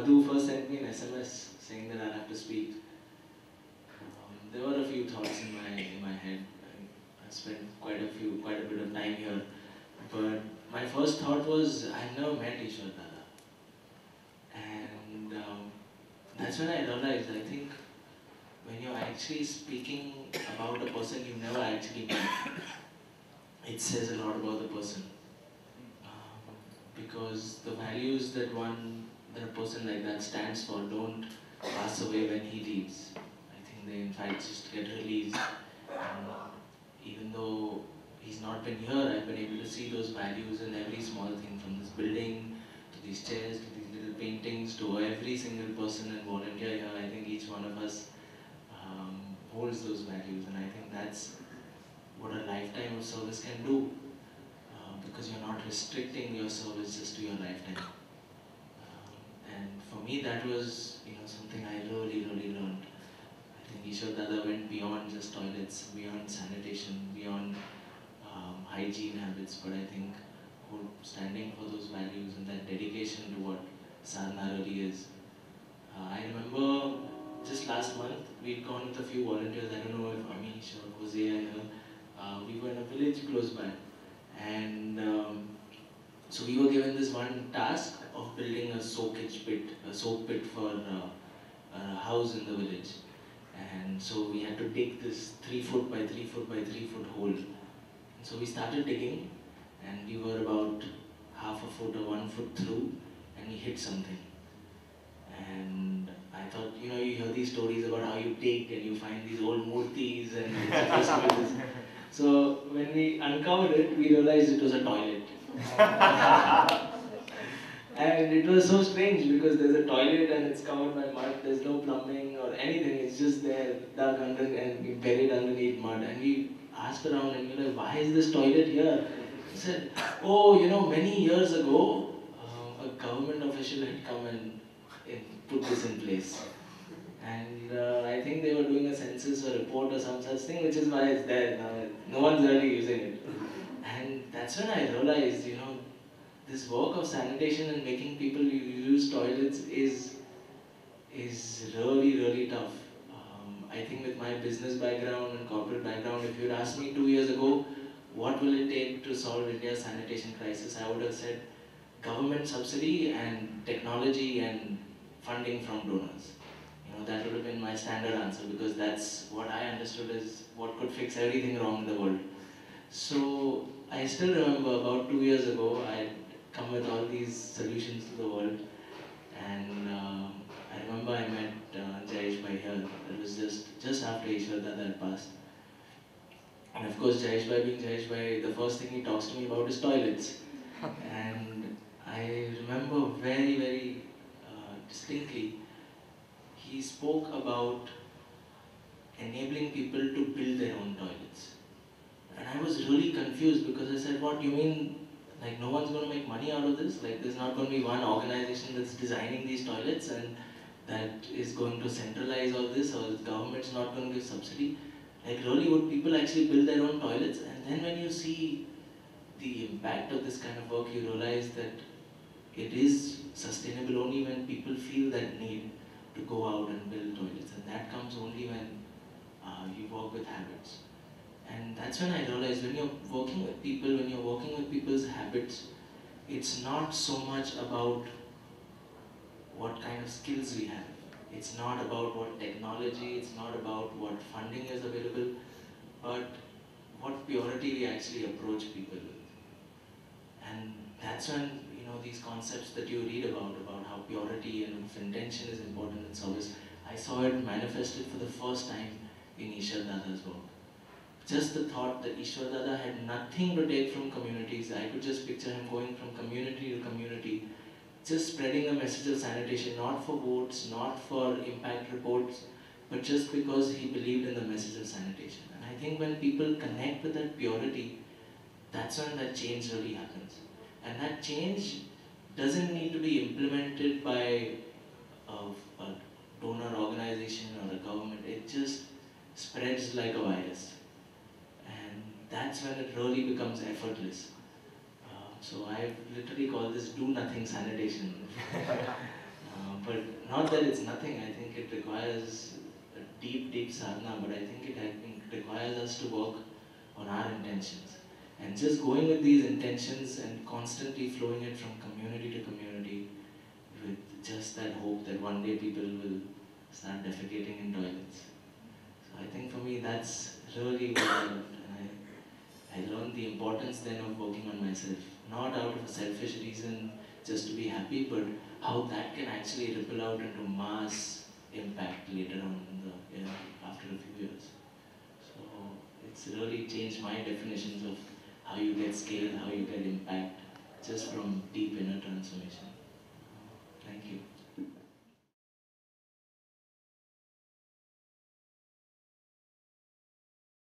Madhu first sent me an SMS saying that I'll have to speak. There were a few thoughts in my head. I spent quite a bit of time here. But my first thought was, I've never met Ishwar Dada. And that's when I realized, I think, when you're actually speaking about a person you've never actually met, it says a lot about the person. Because the values that a person like that stands for don't pass away when he leaves. I think they in fact just get released. And even though he's not been here, I've been able to see those values in every small thing, from this building, to these chairs, to these little paintings, to every single person and volunteer here. I think each one of us holds those values, and I think that's what a lifetime of service can do, because you're not restricting your service just to your lifetime. And for me, that was something I really learned. I think Ishwar Dada went beyond just toilets, beyond sanitation, beyond hygiene habits, but I think standing for those values and that dedication to what sadhana really is. I remember just last month, we'd gone with a few volunteers. I don't know if Amish or Jose are here. We were in a village close by, and so we were given this one task of building a soak pit for a house in the village. And so we had to dig this 3 foot by 3 foot by 3 foot hole. And so we started digging, and we were about half a foot or 1 foot through, and we hit something. And I thought, you hear these stories about how you dig and you find these old murtis and it's supposed to be this. So when we uncovered it, we realized it was a toilet. And it was so strange because there's a toilet and it's covered by mud, there's no plumbing or anything, it's just there, dug under and buried underneath mud. And we asked around and we were like, why is this toilet here? He said, oh, many years ago, a government official had come and put this in place. And I think they were doing a census or report or some such thing, which is why it's there now. No one's really using it. And that's when I realized, this work of sanitation and making people use toilets is really tough. I think with my business background and corporate background, if you'd asked me 2 years ago, what will it take to solve India's sanitation crisis, I would have said government subsidy and technology and funding from donors. That would have been my standard answer, because that's what I understood as what could fix everything wrong in the world. So I still remember about 2 years ago, I'd come with all these solutions to the world, and I remember I met Jayesh Bhai here. It was just after Ishwar Dada had passed. And of course, Jayesh Bhai being Jayesh Bhai, the first thing he talks to me about is toilets. And I remember very distinctly, he spoke about enabling people to build their own toilets. And I was really confused, because I said, what do you mean? Like, no one's going to make money out of this? Like, there's not going to be one organization that's designing these toilets and that is going to centralize all this, or the government's not going to give subsidy? Like, really, would people actually build their own toilets? And then when you see the impact of this kind of work, you realize that it is sustainable only when people feel that need to go out and build toilets. And that comes only when you work with habits. And that's when I realized, when you're working with people, when you're working with people's habits, it's not so much about what kind of skills we have. It's not about what technology, it's not about what funding is available, but what purity we actually approach people with. And that's when, these concepts that you read about how purity and intention is important in service, I saw it manifested for the first time in Ishwar Dada's work. Just the thought that Ishwar Dada had nothing to take from communities. I could just picture him going from community to community, just spreading the message of sanitation, not for votes, not for impact reports, but just because he believed in the message of sanitation. And I think when people connect with that purity, that's when that change really happens. And that change doesn't need to be implemented by a donor organization or a government. It just spreads like a virus. And that's when it really becomes effortless. So I've literally called this do nothing sanitation. But not that it's nothing. I think it requires a deep, deep sadhana. But I think it requires us to work on our intentions. And just going with these intentions and constantly flowing it from community to community with just that hope that one day people will start defecating in toilets. So I think for me that's really what I learned. And I learned the importance then of working on myself. Not out of a selfish reason just to be happy, but how that can actually ripple out into mass impact later on in the, after a few years. So it's really changed my definitions of how you get scale, how you get impact, just from deep inner transformation. Thank you.